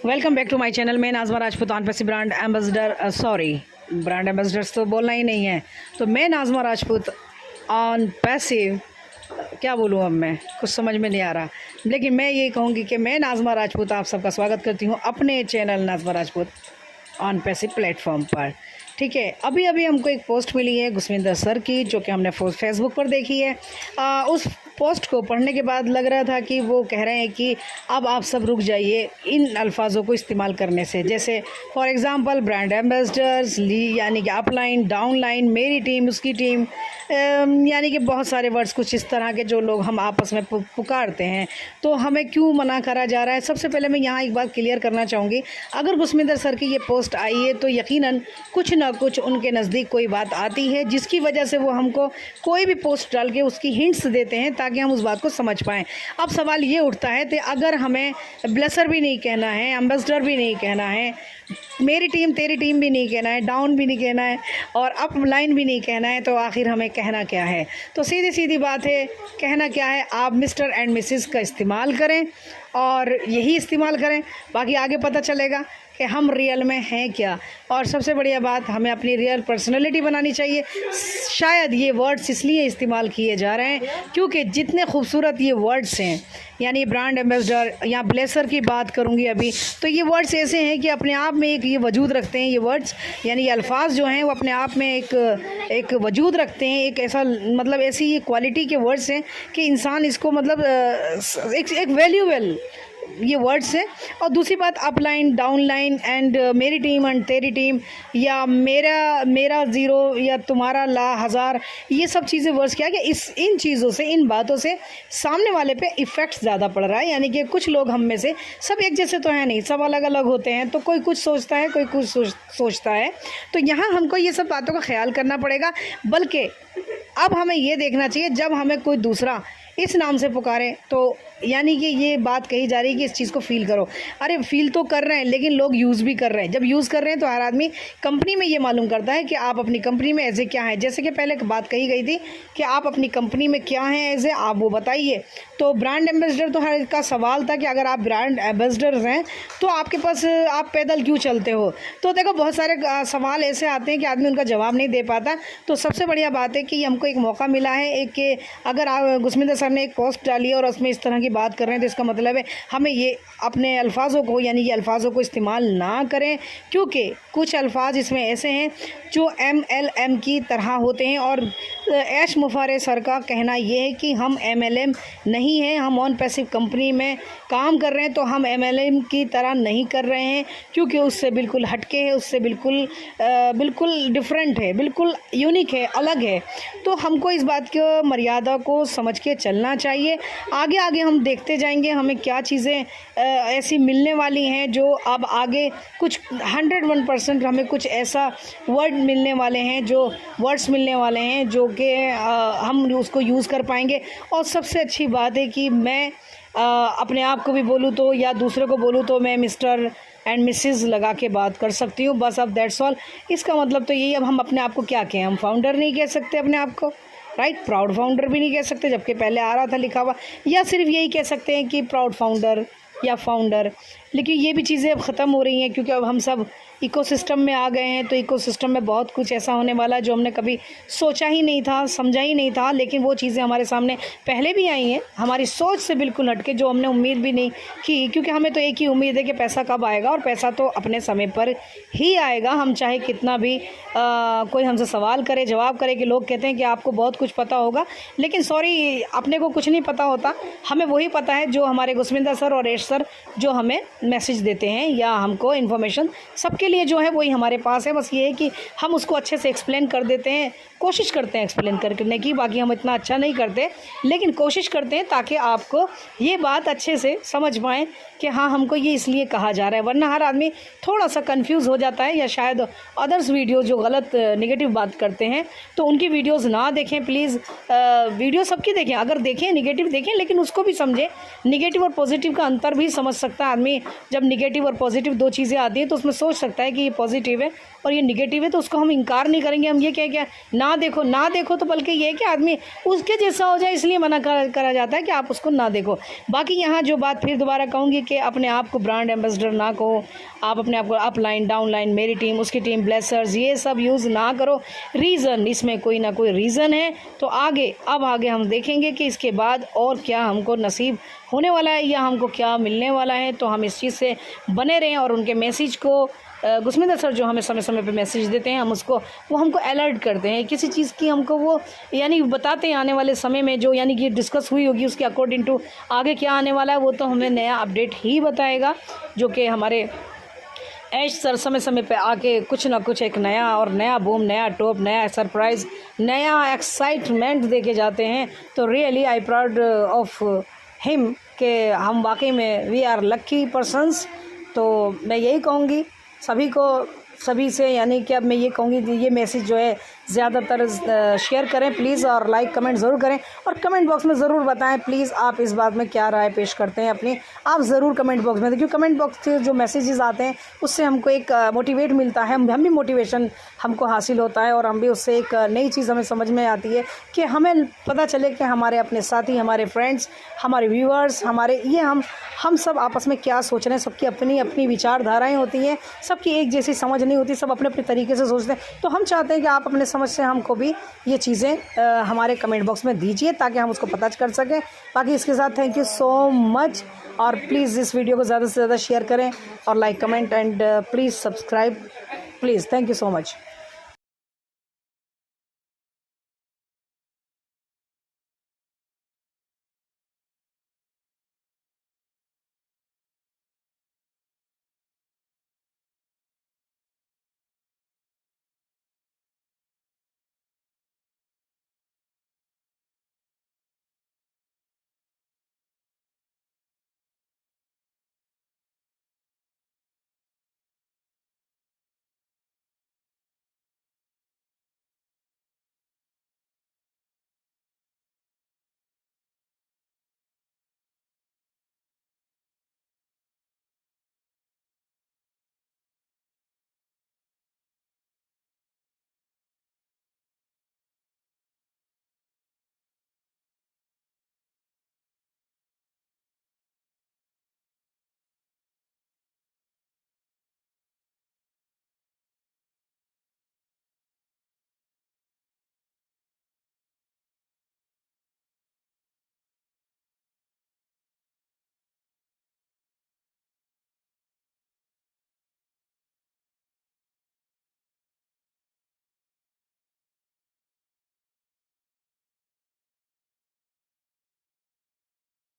Welcome back to my channel. मैं Nazma Rajput on passive brand ambassador, brand ambassadors तो बोलना ही नहीं है, तो मैं नाज़मा राजपूत ऑन पैसिव, क्या बोलूँ अब मैं, कुछ समझ में नहीं आ रहा। लेकिन मैं ये कहूँगी कि मैं नाज़मा राजपूत आप सबका स्वागत करती हूँ अपने channel Nazma Rajput on passive platform पर। ठीक है, अभी हमको एक पोस्ट मिली है गुस्विंदर सर की, जो कि हमने फेसबुक पर देखी है। उस पोस्ट को पढ़ने के बाद लग रहा था कि वो कह रहे हैं कि अब आप सब रुक जाइए इन अल्फाजों को इस्तेमाल करने से, जैसे फॉर एग्ज़ाम्पल ब्रांड एम्बेसडर्स, यानी कि अपलाइन, डाउनलाइन, मेरी टीम, उसकी टीम, यानी कि बहुत सारे वर्ड्स कुछ इस तरह के जो लोग हम आपस में पुकारते हैं, तो हमें क्यों मना करा जा रहा है। सबसे पहले मैं यहाँ एक बात क्लियर करना चाहूँगी, अगर गुस्विंदर सर की ये पोस्ट आई है तो यकीनन कुछ ना कुछ उनके नज़दीक कोई बात आती है, जिसकी वजह से वो हमको कोई भी पोस्ट डाल के उसकी हिंट्स देते हैं ताकि हम उस बात को समझ पाएँ। अब सवाल ये उठता है कि अगर हमें ब्लेसर भी नहीं कहना है, एम्बेसडर भी नहीं कहना है, मेरी टीम तेरी टीम भी नहीं कहना है, डाउन भी नहीं कहना है और अप लाइन भी नहीं कहना है, तो आखिर हमें कहना क्या है। तो सीधी सीधी बात है, कहना क्या है, आप मिस्टर एंड मिसेस का इस्तेमाल करें और यही इस्तेमाल करें, बाकी आगे पता चलेगा कि हम रियल में हैं क्या। और सबसे बढ़िया बात, हमें अपनी रियल पर्सनैलिटी बनानी चाहिए। शायद ये वर्ड्स इसलिए इस्तेमाल किए जा रहे हैं क्योंकि जितने खूबसूरत ये वर्ड्स हैं, यानी ब्रांड एम्बेसडर या ब्लेसर की बात करूँगी अभी, तो ये वर्ड्स ऐसे हैं कि अपने आप में एक ये वजूद रखते हैं। ये वर्ड्स यानी ये अल्फाज जो हैं वो अपने आप में एक वजूद रखते हैं, एक ऐसा मतलब ऐसी ये क्वालिटी के वर्ड्स हैं कि इंसान इसको मतलब एक वैल्यूएबल ये वर्ड्स हैं। और दूसरी बात, अपलाइन, डाउनलाइन एंड मेरी टीम एंड तेरी टीम, या मेरा ज़ीरो या तुम्हारा ला हज़ार, ये सब चीज़ें वर्ड्स क्या कि इन चीज़ों से, इन बातों से सामने वाले पे इफ़ेक्ट ज़्यादा पड़ रहा है। यानी कि कुछ लोग हम में से सब एक जैसे तो हैं नहीं, सब अलग अलग होते हैं, तो कोई कुछ सोचता है, कोई कुछ सोचता है। तो यहाँ हमको ये सब बातों का ख्याल करना पड़ेगा। बल्कि अब हमें ये देखना चाहिए, जब हमें कोई दूसरा इस नाम से पुकारें तो यानी कि ये बात कही जा रही है कि इस चीज़ को फ़ील करो। अरे फ़ील तो कर रहे हैं, लेकिन लोग यूज़ भी कर रहे हैं। जब यूज़ कर रहे हैं तो हर आदमी कंपनी में ये मालूम करता है कि आप अपनी कंपनी में एज ए क्या है। जैसे कि पहले बात कही गई थी कि आप अपनी कंपनी में क्या हैं एज ए, आप वो बताइए। तो ब्रांड एम्बेसडर तो हर का सवाल था कि अगर आप ब्रांड एम्बेसडर्स हैं तो आपके पास आप पैदल क्यों चलते हो। तो देखो बहुत सारे सवाल ऐसे आते हैं कि आदमी उनका जवाब नहीं दे पाता। तो सबसे बढ़िया बात है कि हमको एक मौका मिला है, एक कि अगर गुस्विंदर सर ने एक पोस्ट डाली है और उसमें इस तरह की बात कर रहे हैं, तो इसका मतलब है हमें ये अपने अल्फाजों को, यानी कि अल्फाजों को इस्तेमाल ना करें, क्योंकि कुछ अल्फाज इसमें ऐसे हैं जो MLM की तरह होते हैं। और ऐश मुफारे सर का कहना ये है कि हम MLM नहीं हैं, हम ऑन पैसिव कंपनी में काम कर रहे हैं, तो हम MLM की तरह नहीं कर रहे हैं, क्योंकि उससे बिल्कुल हटके है, उससे बिल्कुल डिफरेंट है, बिल्कुल यूनिक है, अलग है। तो हमको इस बात की मर्यादा को समझ के चलना चाहिए। आगे हम देखते जाएंगे हमें क्या चीज़ें ऐसी मिलने वाली हैं, जो अब आगे कुछ 101% हमें कुछ ऐसा वर्ड मिलने वाले हैं, जो वर्ड्स मिलने वाले हैं जो कि हम उसको यूज़ कर पाएंगे। और सबसे अच्छी बात है कि मैं अपने आप को भी बोलूँ तो या दूसरे को बोलूँ तो मैं मिस्टर एंड मिसेस लगा के बात कर सकती हूँ, बस। अब दैट्स ऑल। इसका मतलब तो यही, अब हम अपने आप को क्या कहें, हम फाउंडर नहीं कह सकते अपने आप को, राइट, प्राउड फाउंडर भी नहीं कह सकते, जबकि पहले आ रहा था लिखा हुआ, या सिर्फ यही कह सकते हैं कि प्राउड फाउंडर या फाउंडर। लेकिन ये भी चीज़ें अब ख़त्म हो रही हैं, क्योंकि अब हम सब इकोसिस्टम में आ गए हैं। तो इकोसिस्टम में बहुत कुछ ऐसा होने वाला है जो हमने कभी सोचा ही नहीं था, समझा ही नहीं था, लेकिन वो चीज़ें हमारे सामने पहले भी आई हैं, हमारी सोच से बिल्कुल हटके, जो हमने उम्मीद भी नहीं की। क्योंकि हमें तो एक ही उम्मीद है कि पैसा कब आएगा, और पैसा तो अपने समय पर ही आएगा। हम चाहे कितना भी कोई हमसे सवाल करे, जवाब करे, कि लोग कहते हैं कि आपको बहुत कुछ पता होगा, लेकिन सॉरी, अपने को कुछ नहीं पता होता। हमें वही पता है जो हमारे गुस्विंदर सर और ऐश सर जो हमें मैसेज देते हैं, या हमको इन्फॉर्मेशन सबके लिए जो है वही हमारे पास है। बस ये है कि हम उसको अच्छे से एक्सप्लेन कर देते हैं, कोशिश करते हैं एक्सप्लेन करने की। बाकी हम इतना अच्छा नहीं करते, लेकिन कोशिश करते हैं ताकि आपको ये बात अच्छे से समझ पाएँ कि हाँ, हमको ये इसलिए कहा जा रहा है। वरना हर आदमी थोड़ा सा कंफ्यूज हो जाता है, या शायद अदर्स वीडियो जो गलत नेगेटिव बात करते हैं तो उनकी वीडियोस ना देखें प्लीज़। वीडियो सबकी देखें, अगर देखें नेगेटिव देखें, लेकिन उसको भी समझें, नेगेटिव और पॉजिटिव का अंतर भी समझ सकता है आदमी। जब निगेटिव और पॉजिटिव दो चीज़ें आती हैं तो उसमें सोच सकता है कि ये पॉजिटिव है और ये निगेटिव है, तो उसको हम इनकार नहीं करेंगे। हम ये क्या ना देखो तो बल्कि ये है कि आदमी उसके जैसा हो जाए, इसलिए मना करा जाता है कि आप उसको ना देखो। बाकी यहाँ जो बात फिर दोबारा कहूँगी कि अपने आप को ब्रांड एम्बेसडर ना कहो, आप अपने आप को अप लाइन डाउन लाइन, मेरी टीम, उसकी टीम, ब्लेसर्स, ये सब यूज़ ना करो। रीज़न, इसमें कोई ना कोई रीज़न है। तो आगे हम देखेंगे कि इसके बाद और क्या हमको नसीब होने वाला है या हमको क्या मिलने वाला है। तो हम इस चीज़ से बने रहें और उनके मैसेज को गुस्मिंदर सर जो हमें समय समय पे मैसेज देते हैं, हम उसको वो हमको अलर्ट करते हैं किसी चीज़ की, हमको वो यानी बताते हैं आने वाले समय में जो यानी कि डिस्कस हुई होगी उसके अकॉर्डिंग टू आगे क्या आने वाला है, वो तो हमें नया अपडेट ही बताएगा। जो कि हमारे ऐश सर समय समय पे आके कुछ ना कुछ एक नया और नया बूम, नया टॉप, नया सरप्राइज़, नया एक्साइटमेंट दे के जाते हैं। तो really I proud of him कि हम वाकई में वी आर लक्की पर्सन्स। तो मैं यही कहूँगी सभी से, यानी कि अब मैं ये कहूँगी ये मैसेज जो है ज़्यादातर शेयर करें प्लीज़, और लाइक कमेंट ज़रूर करें और कमेंट बॉक्स में ज़रूर बताएं प्लीज़ आप इस बात में क्या राय पेश करते हैं अपनी। आप ज़रूर कमेंट बॉक्स में, क्योंकि कमेंट बॉक्स से जो मैसेजेस आते हैं उससे हमको एक मोटिवेट मिलता है, हम भी मोटिवेशन हमको हासिल होता है और हम भी उससे एक नई चीज़ हमें समझ में आती है कि हमें पता चले कि हमारे अपने साथी, हमारे फ्रेंड्स, हमारे व्यूअर्स, हमारे ये हम सब आपस में क्या सोच रहे हैं। सबकी अपनी अपनी विचारधाराएँ होती हैं, सबकी एक जैसी समझ नहीं होती, सब अपने अपने तरीके से सोचते हैं। तो हम चाहते हैं कि आप अपने समझ से हमको भी ये चीज़ें हमारे कमेंट बॉक्स में दीजिए ताकि हम उसको पता कर सकें। बाकी इसके साथ थैंक यू सो मच, और प्लीज़ इस वीडियो को ज़्यादा से ज़्यादा शेयर करें और like comment and please subscribe please. Thank you so much.